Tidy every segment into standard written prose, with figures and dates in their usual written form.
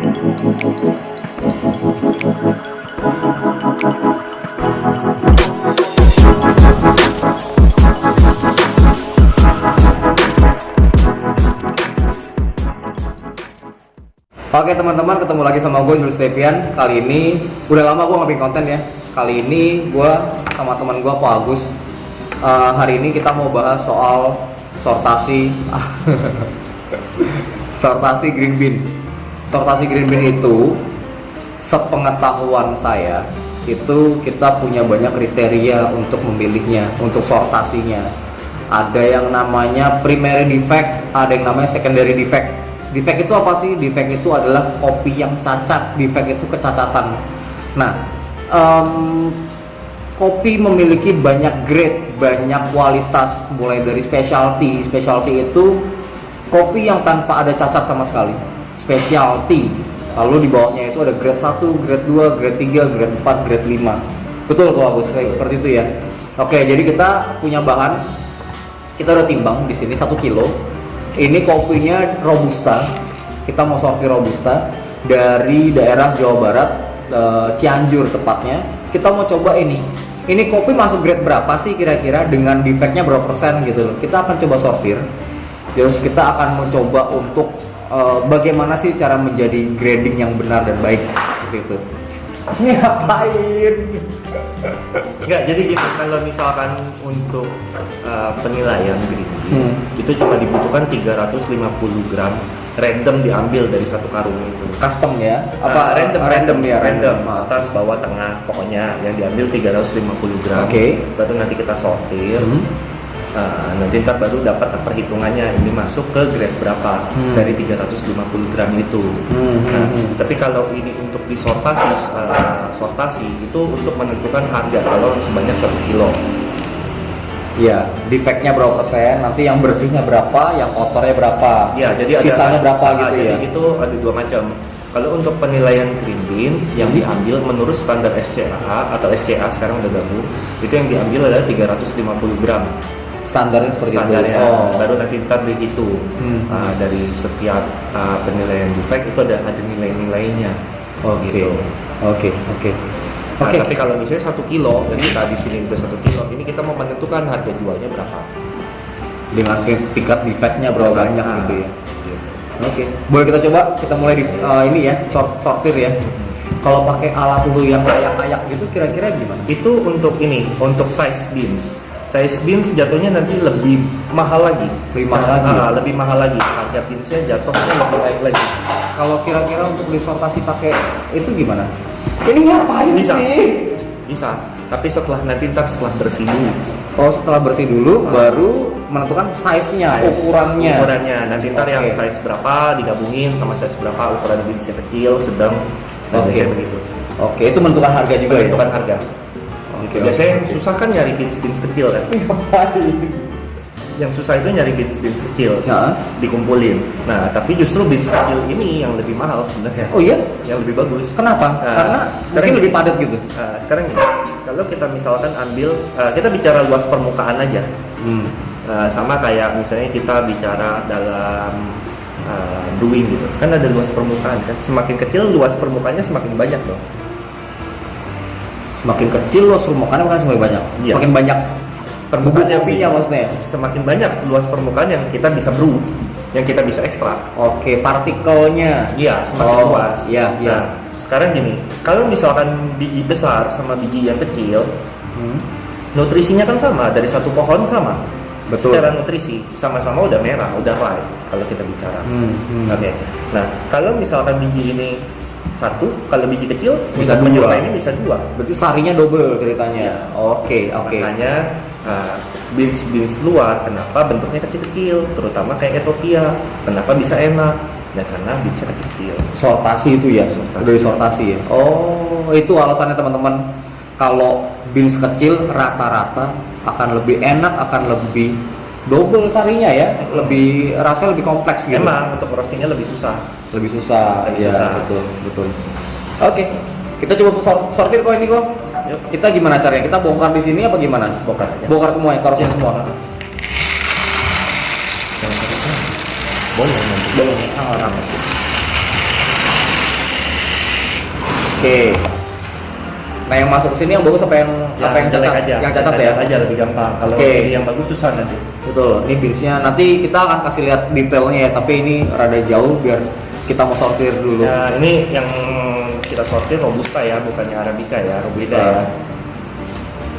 Oke teman-teman, ketemu lagi sama gue Julius Devian. Kali ini udah lama gue nge-bikin konten ya. Kali ini gue sama teman gue Pak Agus. Hari ini kita mau bahas soal sortasi sortasi green bean. Sortasi green bean itu, sepengetahuan saya, itu kita punya banyak kriteria untuk memilihnya, untuk sortasinya. Ada yang namanya primary defect, ada yang namanya secondary defect. Defect itu apa sih? Defect itu adalah kopi yang cacat. Defect itu kecacatan. Nah, kopi memiliki banyak grade, banyak kualitas, mulai dari specialty. Specialty itu kopi yang tanpa ada cacat sama sekali. Specialty. Lalu di bawahnya itu ada grade 1, grade 2, grade 3, grade 4, grade 5. Betul kok Agus, kayak seperti itu ya. Oke, jadi kita punya bahan. Kita udah timbang di sini 1 kilo. Ini kopinya Robusta. Kita mau sortir Robusta dari daerah Jawa Barat, Cianjur tepatnya. Kita mau coba ini. Ini kopi masuk grade berapa sih kira-kira, dengan defectnya berapa persen gitu loh. Kita akan coba sortir. Terus kita akan mencoba untuk bagaimana sih cara menjadi grading yang benar dan baik seperti itu. Ngapain? Enggak, jadi gitu, kalau misalkan untuk penilaian green bean, itu cuma dibutuhkan 350 gram random diambil dari satu karung itu. Custom ya? Apa random ya? Random, atas, bawah, tengah, pokoknya yang diambil 350 gram. Oke. Baru nanti kita sortir. Nanti ntar baru dapat perhitungannya ini masuk ke grade berapa dari 350 gram itu. Tapi kalau ini untuk disortasi, sortasi itu untuk menentukan harga kalau sebanyak 1 kilo. Ya, defectnya berapa persen, nanti yang bersihnya berapa, yang kotornya berapa, Ya, jadi sisanya berapa gitu ya. Jadi itu ada dua macam. Kalau untuk penilaian green bean yang diambil menurut standar SCA atau SCA sekarang udah gabung, itu yang diambil adalah 350 gram. Standarnya seperti Standarnya, itu. baru nanti ntar dihitung dari setiap penilaian defect itu ada nilai-nilainya. Oke. Tapi kalau misalnya 1 kilo, dan kita di sini udah 1 kilo, ini kita mau menentukan harga jualnya berapa. Dengan tingkat defectnya berapa banyak gitu ya. Oke. Boleh kita coba, kita mulai di ini ya, sortir ya. Kalau pakai alat dulu yang ayak-ayak gitu kira-kira gimana? Itu untuk ini, untuk size beans. Size beans jatuhnya nanti lebih mahal lagi. Lebih mahal lagi. Harga beansnya jatuhnya lebih naik lagi. Kalau kira-kira untuk disortasi pakai itu gimana? Ini ngapain sih? Bisa. Tapi setelah bersih dulu. Oh, setelah bersih dulu baru menentukan size-nya, ukurannya. Nanti yang size berapa digabungin sama size berapa, ukuran beansnya kecil, sedang, dan biasanya begitu. Oke, itu menentukan harga juga ya? Menentukan harga. Biasanya yang susah kan nyari beans kecil kan? Yang susah itu nyari beans kecil, dikumpulin. Nah, tapi justru beans kecil ini yang lebih mahal sebenarnya. Oh iya? Yang lebih bagus. Kenapa? Karena sekarang lebih padat gitu. Sekarang gini, kalau kita misalkan ambil, kita bicara luas permukaan aja. Sama kayak misalnya kita bicara dalam brewing gitu, kan ada luas permukaan kan. Semakin kecil luas permukaannya semakin banyak dong. Semakin kecil luas permukaannya kan semakin banyak. Iya. Semakin banyak permukaan yang kopinya maksudnya. Semakin banyak luas permukaan yang kita bisa brew, yang kita bisa ekstrak. Oke, partikelnya. Iya, semakin luas. Iya. Nah, sekarang gini, kalau misalkan biji besar sama biji yang kecil, nutrisinya kan sama, dari satu pohon sama. Betul. Secara nutrisi sama-sama udah merah, udah ripe kalau kita bicara. Oke. Nah, kalau misalkan biji ini satu, kalau biji kecil bisa untuk dua. ini bisa dua. Berarti sarinya double ceritanya. Oke. Makanya beans luar kenapa bentuknya kecil-kecil, terutama kayak Ethiopia, kenapa bisa enak? Ya karena beansnya kecil-kecil. Sortasi itu ya, udah disortasi ya. Oh, itu alasannya teman-teman. Kalau beans kecil rata-rata akan lebih enak, akan lebih double sarinya ya, lebih rasanya lebih kompleks gitu. Emang untuk roastingnya lebih susah. Lebih susah. Lebih susah. Betul. Oke, kita coba sortir kok ini kok. Yuk. Kita gimana caranya? Kita bongkar di sini apa gimana? Bongkar aja. Bongkar semua ya, taruh sini semua. Boleh nanti. Boleh. Oke. Nah yang masuk ke sini yang bagus apa yang jelek cacat? aja. Yang cacat ya. Aja lebih gampang. Kalau Oke. pilih yang bagus susah nanti. Betul. Ini binsnya nanti kita akan kasih lihat detailnya ya. Tapi ini rada jauh biar kita mau sortir dulu. Ya, ini yang kita sortir Robusta ya, bukannya Arabica ya, berbeda ya.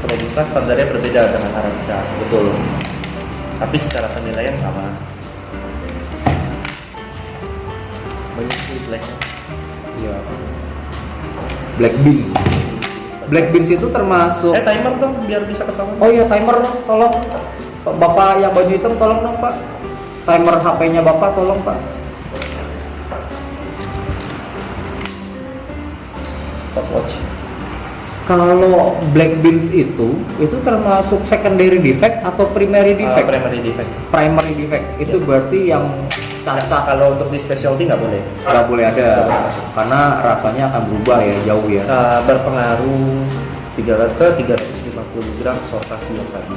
Robusta standarnya berbeda dengan Arabica. Betul. Tapi secara penilaian sama. Banyak sih blacknya. Iya. Black bean. Black beans itu termasuk. Timer dong biar bisa ketahuan. Oh iya timer, tolong. Bapak yang baju hitam tolong dong Pak. Timer HP-nya Bapak tolong Pak. Stopwatch. Kalau black beans itu termasuk secondary defect atau primary defect? Primary defect. Primary defect itu berarti yang cacat. Kalau untuk di specialty nggak boleh. Nggak boleh ada karena rasanya akan berubah ya, jauh ya. Berpengaruh 350 gram sortasi yang tadi,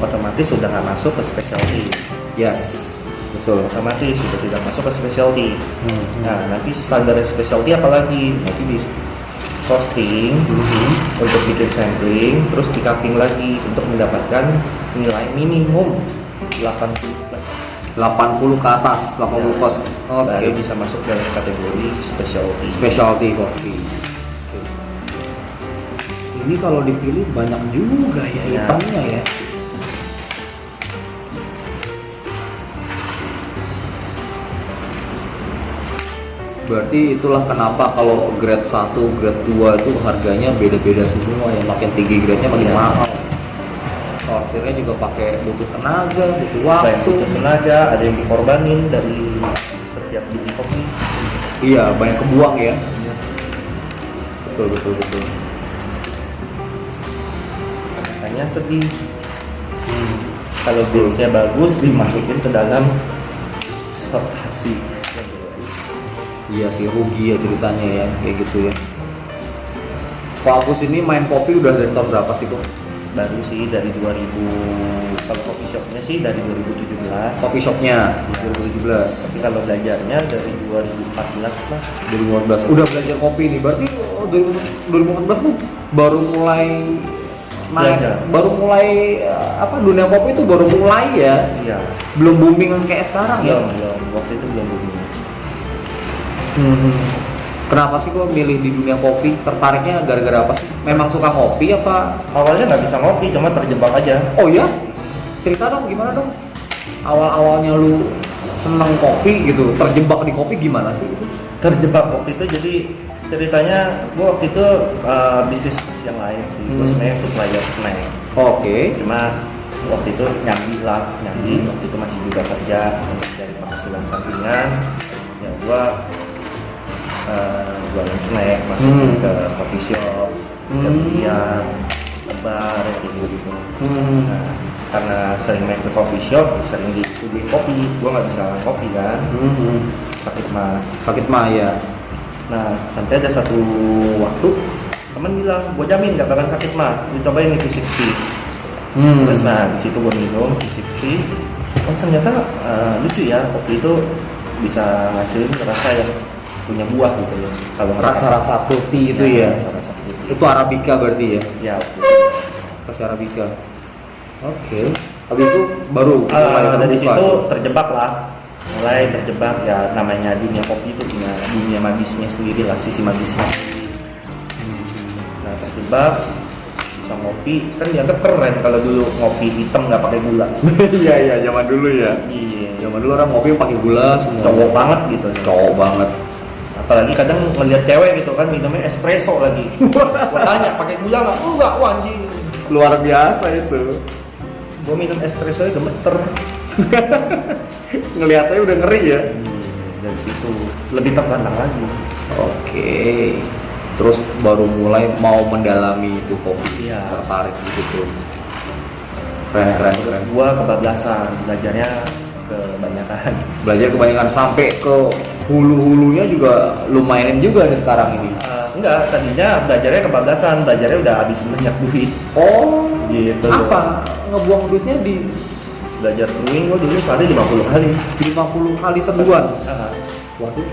otomatis sudah nggak masuk ke specialty. Yes, betul. Otomatis sudah tidak masuk ke specialty. Nah, nanti standar specialty apalagi? Nanti di roasting untuk bikin sampling, terus di cupping lagi untuk mendapatkan nilai minimum 80 plus. 80 ke atas, 80 plus. Baru bisa masuk dalam kategori specialty. Specialty coffee. Ini kalau dipilih banyak juga ya hitamnya ya. Berarti itulah kenapa kalau grade 1, grade 2 itu harganya beda-beda semua ya. Makin tinggi grade-nya makin mahal. Sortirnya juga pakai butuh tenaga, butuh waktu. Butuh tenaga, ada yang dikorbanin dari setiap biji kopi. Iya, banyak kebuang ya. Betul. Makanya sedih. Kalau grade-nya bagus dimasukin ke dalam sortasi. Iya sih, rugi ya ceritanya ya, kayak gitu ya. Pak Agus ini main kopi udah dari tahun berapa sih kok? Baru sih dari 2000, kalau coffee shopnya sih dari 2017. Coffee shopnya 2017. Tapi kalau belajarnya dari 2014 lah. 2014. Udah belajar kopi nih, berarti 2014 tuh baru mulai naik, Belajar. baru mulai dunia kopi itu baru mulai ya. Iya. Belum booming kayak sekarang ya. Belum. Waktu itu belum booming. Kenapa sih kok milih di dunia kopi? Tertariknya gara-gara apa sih? Memang suka kopi apa? Awalnya nggak bisa ngopi, cuma terjebak aja. Oh ya? Cerita dong, gimana dong? Awal-awalnya lu seneng kopi gitu, terjebak di kopi gimana sih itu? Terjebak waktu itu, jadi ceritanya gue waktu itu bisnis yang lain sih. Gue sebenarnya supplier snack. Oke. Cuma waktu itu nyambi. Waktu itu masih juga kerja untuk cari penghasilan sampingan. Ya gue jualan snack, masuk ke coffee shop, kemudian bar kayak gitu. Nah, karena sering main ke coffee shop, sering disuguhin kopi, gue nggak bisa kopi kan, sakit mah ya. Nah, sampai ada satu waktu temen bilang, gue jamin nggak bakal sakit mah, lu cobain nih V60. Terus di situ gue minum V60, oh ternyata lucu ya, kopi itu bisa ngasilin rasa yang punya buah gitu ya. Kalau Rasa-rasa fruity itu ya. Rasa-rasa fruity. Itu Arabica berarti ya? Ya. Kasih Arabica. Oke. Habis itu baru dari situ terjebak lah. Mulai terjebak ya, namanya dunia kopi itu punya dunia magisnya sendiri lah, sisi magisnya sendiri. Nah, terjebak bisa ngopi, kan dianggap keren kalau dulu ngopi hitam nggak pakai gula. Iya, zaman dulu ya. Iya. Zaman dulu orang ngopi pakai gula semua. Cowok banget gitu. Cowok banget. Apalagi kadang ngeliat cewek gitu kan minumnya espresso lagi. Gua tanya pakai gula nggak? Enggak, anjing. Luar biasa itu. Gua minum espresso nya gemeter. Ngelihatnya udah ngeri ya. Dari situ lebih tertantang lagi. Oke. Terus baru mulai mau mendalami itu kopi. Iya. Tertarik gitu. Keren. Terus gua kebablasan, belajarnya kebanyakan sampai ke hulu-hulunya juga lumayan juga nih sekarang ini. Enggak, tadinya belajarnya kebablasan, belajarnya udah habis banyak duit. Oh, gitu. Apa? Ngebuang duitnya di belajar brewing gua dulu sehari 50 kali. 50 kali sebulan. Waduh. Waduh.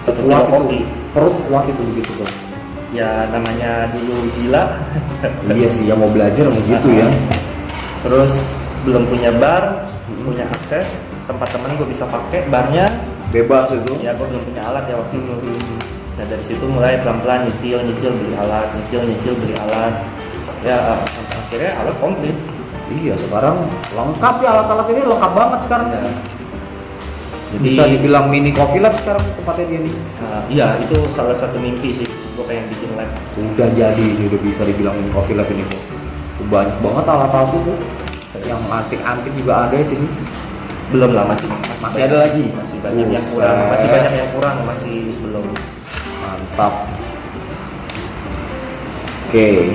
Satu Kuat kilo kopi. itu. Perut kuat itu begitu, Bang. ya namanya dulu gila. Iya sih, yang mau belajar mau gitu ya. Terus belum punya bar, punya akses tempat temen gue bisa pakai barnya, Bebas itu. ya gue belum punya alat ya waktu itu. Nah dari situ mulai pelan-pelan nyicil beli alat, nyicil beli alat, ya akhirnya alat komplit. Iya, sekarang lengkap ya, alat-alat ini lengkap banget sekarang. Ya. Jadi Bisa dibilang mini coffee lab sekarang tempatnya dia nih. Iya itu salah satu mimpi sih, gue pengen bikin lab. Udah jadi, ini udah bisa dibilang mini coffee lab ini kok. Banyak banget alat-alat tuh. Yang antik-antik juga ada di sini. Belum lah, masih ada lagi. Masih banyak yang kurang, masih belum. Mantap. Oke.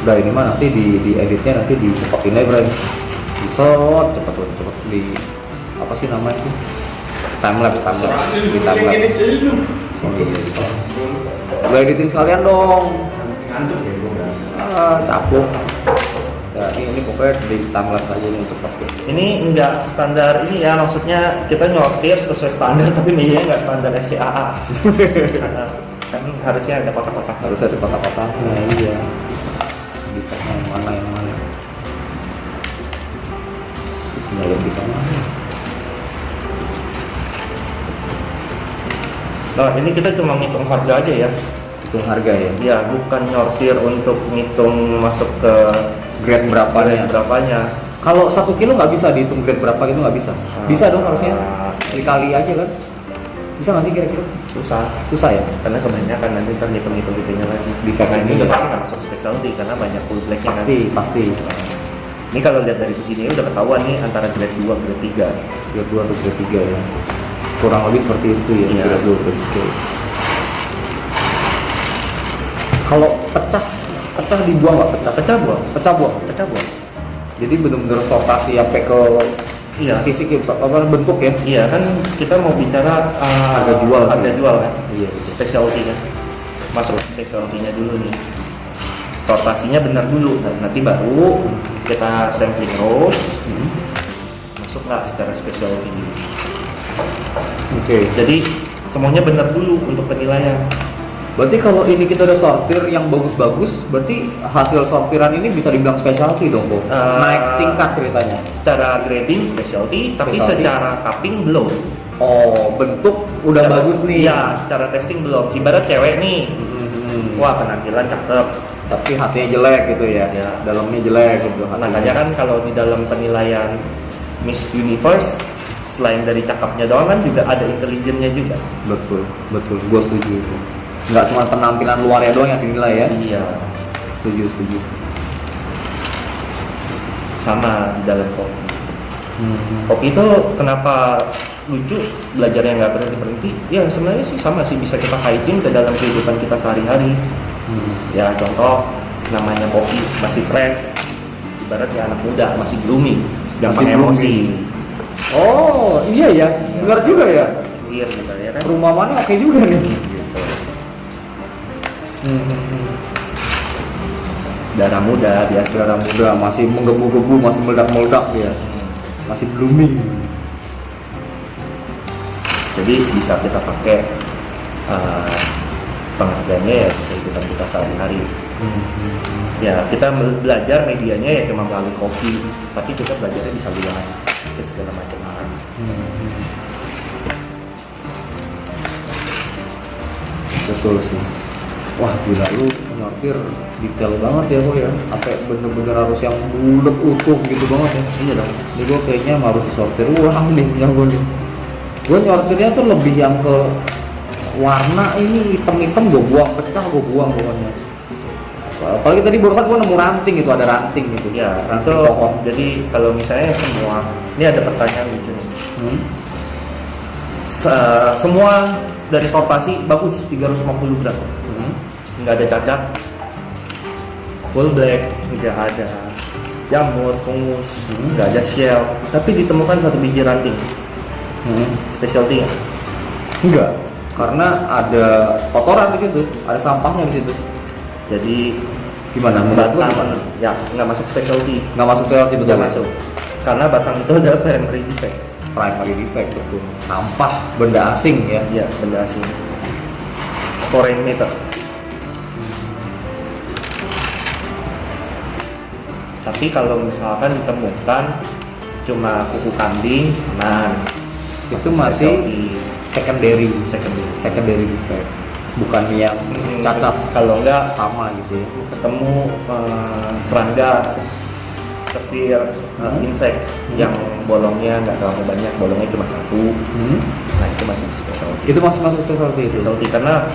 Udah ini mah nanti di editnya nanti dicepetin aja bro. Cepet di apa sih namanya itu? Timelapse di timelapse. Oh iya. Udah editin sekalian dong. Capek. Ya, ini pokoknya di timelapse aja nih cepet ya. Ini enggak standar ini ya, maksudnya kita nyortir sesuai standar tapi medianya enggak standar SCAA. Kan harusnya ada kotak-kotak. Harus ada kotak-kotaknya, iya. Kita yang mana tinggal kita mana. Nah ini kita cuma ngitung harga aja ya. Hitung harga ya. Ya bukan nyortir untuk ngitung masuk ke Grade berapanya. Kalau 1 kilo nggak bisa dihitung grade berapa gitu, nggak bisa. Bisa dong harusnya. Dikali aja kan. Bisa nggak sih kira-kira? Susah ya? Karena kebanyakan nanti ntar ngitung-hitungnya lagi. Defect Nah, ini ini udah ya. pasti nggak masuk specialty karena banyak full blacknya kan. Pasti. Ini kalau lihat dari begini udah ketahuan nih antara grade 2 grade 3. Grade 2 atau grade 3 ya. Kurang lebih seperti itu ya, Iya. grade 2 grade 3. Kalau pecah dibuang nggak? Pecah buang. Jadi benar-benar sortasi sampai ke Iya. fisik ya, apa bentuk ya? Iya kan kita mau bicara Harga jual sih. harga jual kan. Iya. Specialty-nya. Masuk specialty-nya dulu nih. Sortasinya benar dulu. Nah, nanti baru kita sampling rows. Masuklah secara specialty. Oke. Jadi semuanya benar dulu untuk penilaian. Berarti kalau ini kita udah sortir yang bagus-bagus, berarti hasil sortiran ini bisa dibilang specialty dong, Bo? Naik tingkat ceritanya. Secara grading specialty, tapi Specialty. secara cupping belum. Oh, bentuk udah bagus nih. Iya, secara testing belum. Ibarat cewek nih, wah penampilan cakep. Tapi hatinya jelek gitu ya. Ya. Dalamnya jelek gitu. Makanya kan kalau di dalam penilaian Miss Universe, selain dari cakepnya doang kan juga ada intelijennya juga. Betul. Gua setuju itu. Nggak cuma penampilan luarnya doang yang dinilai ya. Iya. Setuju. Sama di dalam kopi. Kopi itu kenapa lucu, belajarnya nggak berhenti. Ya sebenarnya sih sama sih, bisa kita kaitin ke dalam kehidupan kita sehari-hari. Ya contoh namanya kopi masih fresh, ibaratnya anak muda masih blooming, gampang Masih emosi. Oh, iya ya. Benar juga ya. Clear gitu ya kan. Rumah mana oke juga nih. Gitu. Darah muda biasa. Darah muda masih menggebu-gebu, masih meledak-meledak dia. Masih blooming. Jadi bisa kita pakai pengertiannya ya kehidupan kita sehari-hari. Ya kita belajar medianya ya cuma melalui kopi, tapi kita belajarnya bisa luas ke segala macam hal. Betul sih. Wah gila, lu nyortir detail banget ya kok ya. Sampai bener-bener harus yang bulat utuh gitu banget ya. Iya dong. Ini gue kayaknya harus disortir ulang nih punya gue nih. Gue nyortirnya tuh lebih yang ke warna ini hitam-hitam gue buang, pecah gue buang pokoknya. Apalagi tadi barusan gue nemu ranting itu, ada ranting gitu. Ya Ranting itu. pohon. Jadi kalau misalnya semua, ini ada pertanyaan lucu nih. Semua dari sortasi bagus 350 gram. Nggak ada cacat, full black, nggak ada jamur, fungus, nggak ada shell, tapi ditemukan satu biji ranting. Specialty-nya Enggak, karena ada kotoran di situ, ada sampahnya di situ. jadi Gimana? Menurut lu batang gimana? ya nggak masuk specialty, Nggak masuk ke betul nggak masuk karena batang itu ada primary defect. Primary defect betul. Sampah, benda asing ya. Ya benda asing. foreign meter. Tapi kalau misalkan ditemukan cuma kuku kambing, nah itu masih secondary defect, bukan yang cacat. Kalau enggak Sama gitu ya. ketemu serangga severe insect yang bolongnya nggak terlalu banyak, bolongnya cuma satu. Nah itu masih specialty. Itu masih masuk specialty itu. Specialty karena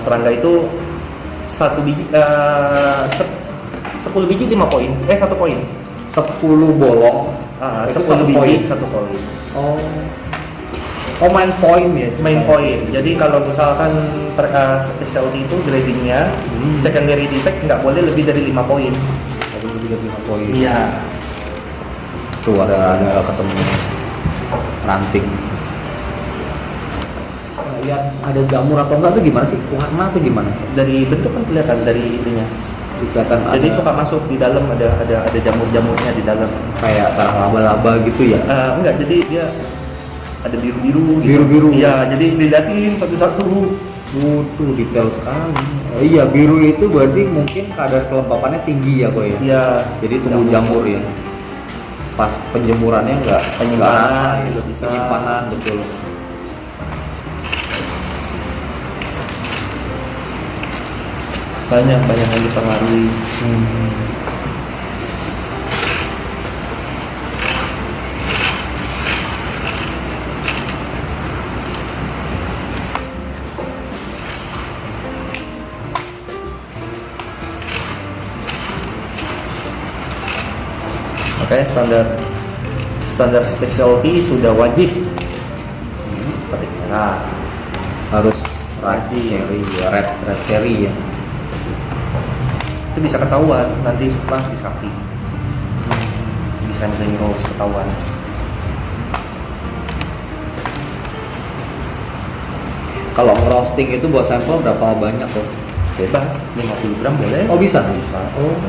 serangga itu satu biji 10 biji 5 poin, 1 poin. 10 bolong. Itu 10 biji 1 poin. Oh main poin ya? Main poin. Jadi kalau misalkan specialty itu gradingnya secondary defect nggak boleh lebih dari 5 poin. Lebih dari 5 poin. Iya. Tuh ada ketemu ranting. Lihat ada jamur atau enggak tuh gimana sih? Warna tuh gimana? Dari bentuk kan kelihatan dari itunya. Kelihatan Jadi ada, suka masuk di dalam ada jamur-jamurnya di dalam. kayak sarang laba-laba gitu ya? Enggak, jadi dia ada biru-biru. Biru-biru. Iya, jadi dilihatin satu-satu. Tuh detail sekali. Iya biru itu berarti mungkin kadar kelembapannya tinggi ya kok ya? Iya. Jadi tumbuh jamur ya. Pas penjemurannya enggak Penyimpanan gitu juga bisa. Penyimpanan betul. Banyak yang dipengaruhi. Makanya standar specialty sudah wajib petik merah. Harus cherry ya, red cherry ya. Itu bisa ketahuan nanti setelah di cupping. Bisa nih rose ketahuan. Kalau roasting itu buat sampel berapa banyak kok? Bebas, 50 gram boleh. Oh bisa? Bisa. Oh,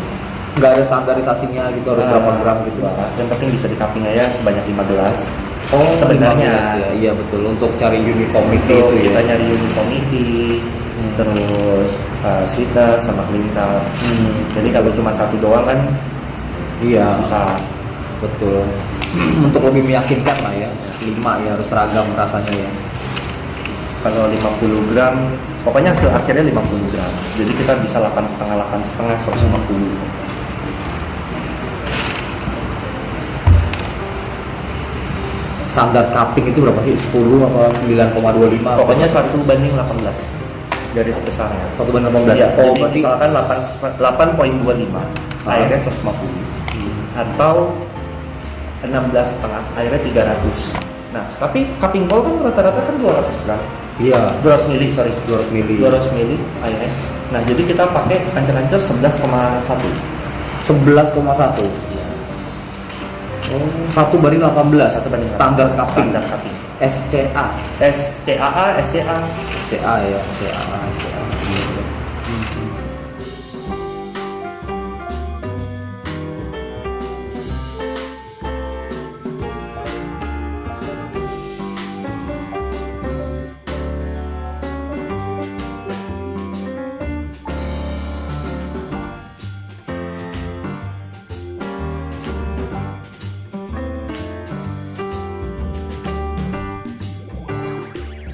nggak ada standarisasinya gitu harus berapa gram gitu? Yang penting bisa di cupping aja sebanyak 5 gelas. Oh sebenarnya 15 ya, iya betul untuk cari uniformity Itu itu kita ya. nyari uniformity, terus sweetness sama clinical. Jadi kalau cuma satu doang kan Iya susah. betul. Untuk lebih meyakinkan lah ya, 5 ya harus seragam rasanya ya. Kalau 50 gram, pokoknya hasil akhirnya 50 gram. Jadi kita bisa 8,5, 150. Standar cupping itu berapa sih? 10 apa 9,25? Pokoknya 1:18 garis besarnya. 1/18. Iya, Oh jadi berarti misalkan 8,25, airnya 150. Atau 16,5, airnya 300. Nah, tapi cupping bowl kan rata-rata kan 200 gram. iya 200 mili, sorry. 200 mili. 200 mili airnya. Nah, jadi kita pakai ancer-ancer 11,1. 11,1. Iya. Oh, 1/18. 1/18. Standar cupping. Standar cupping. SCA. SCAA, SCA. CA ya, CA.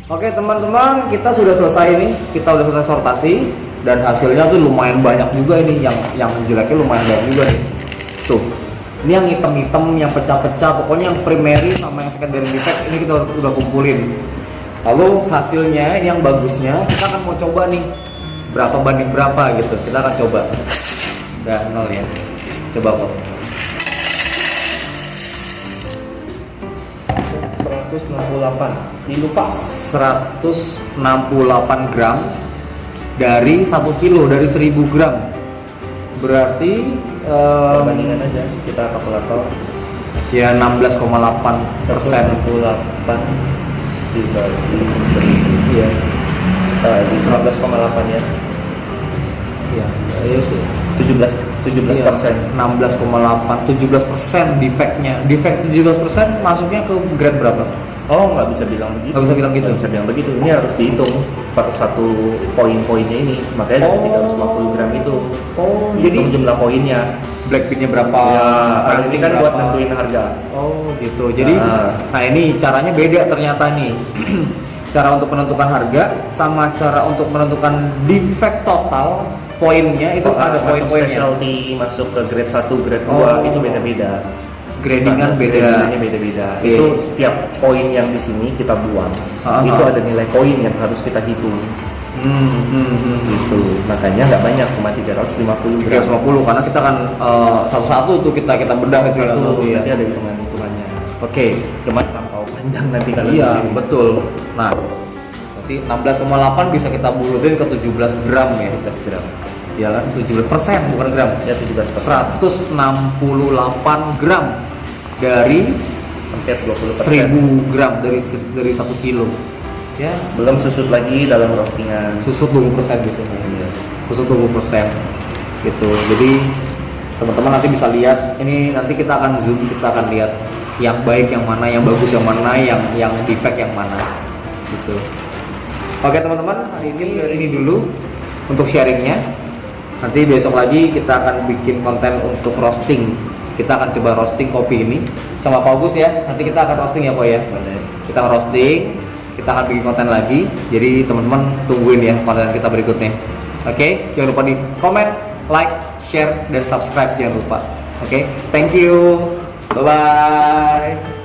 Oke teman-teman, kita sudah selesai nih, kita udah selesai sortasi dan hasilnya tuh lumayan banyak juga ini, yang jeleknya lumayan banyak juga nih. Tuh, ini yang hitam-hitam, yang pecah-pecah, pokoknya yang primary sama yang secondary defect ini kita udah kumpulin. Lalu hasilnya ini yang bagusnya, kita akan mau coba nih berapa banding berapa gitu, kita akan coba. Udah 0 ya, coba kok. 168. Dilupa. 168 gram dari 1 kilo, dari 1000 gram berarti Perbandingan aja kita kalkulator. ya 16,8%. 168 dibagi 1000. Iya. Di 19,8 ya. Iya, iya sih. 17%. 16,8, 17% defectnya. Defect 17% masuknya ke grade berapa? Oh, nggak bisa bilang begitu. Nggak bisa bilang gitu? Nggak bisa bilang begitu. Ini harus dihitung per satu poin-poinnya ini. Makanya dari 350 gram itu. Oh, Dihitung jadi jumlah poinnya. black bean-nya berapa? Ya, kalau ini rating kan buat berapa? nentuin harga. Oh, gitu. Jadi, Nah. nah ini caranya beda ternyata nih. Cara untuk menentukan harga sama cara untuk menentukan defect total poinnya itu ada Masuk poin-poinnya. specialty, masuk ke grade 1, grade 2 Oh. itu beda-beda. Gradingan beda. Gradingannya beda-beda. Oke. Itu setiap poin yang di sini kita buang. Itu ada nilai poin yang harus kita hitung. Gitu. Makanya nggak banyak, cuma 350 gram. 350 karena kita kan satu-satu tuh kita bedah gitu ya. Satu, Iya. nanti ada hitungannya. Oke. Cuma terlampau panjang nanti kalau di Iya, sini. betul. Nah, nanti 16,8 bisa kita bulutin ke 17 gram ya. 17 gram. Ya kan, 17% bukan gram. Ya 17%. 168 gram dari Hampir 20%. 1000 gram dari 1 kilo. Ya, Belum susut lagi dalam roastingan. susut 20% biasanya. Iya. Susut 20% gitu. Jadi teman-teman nanti bisa lihat, ini nanti kita akan zoom, kita akan lihat yang baik yang mana, yang bagus yang mana, yang defect yang mana gitu. Oke teman-teman, hari ini dulu untuk sharingnya. Nanti besok lagi kita akan bikin konten untuk roasting. Kita akan coba roasting kopi ini sama Pak Agus ya. Nanti kita akan roasting ya Pak ya. Boleh. Kita akan roasting, kita akan bikin konten lagi. Jadi teman-teman tungguin ya konten kita berikutnya. Oke, jangan lupa di komen, like, share, dan subscribe jangan lupa. Oke, thank you. Bye bye.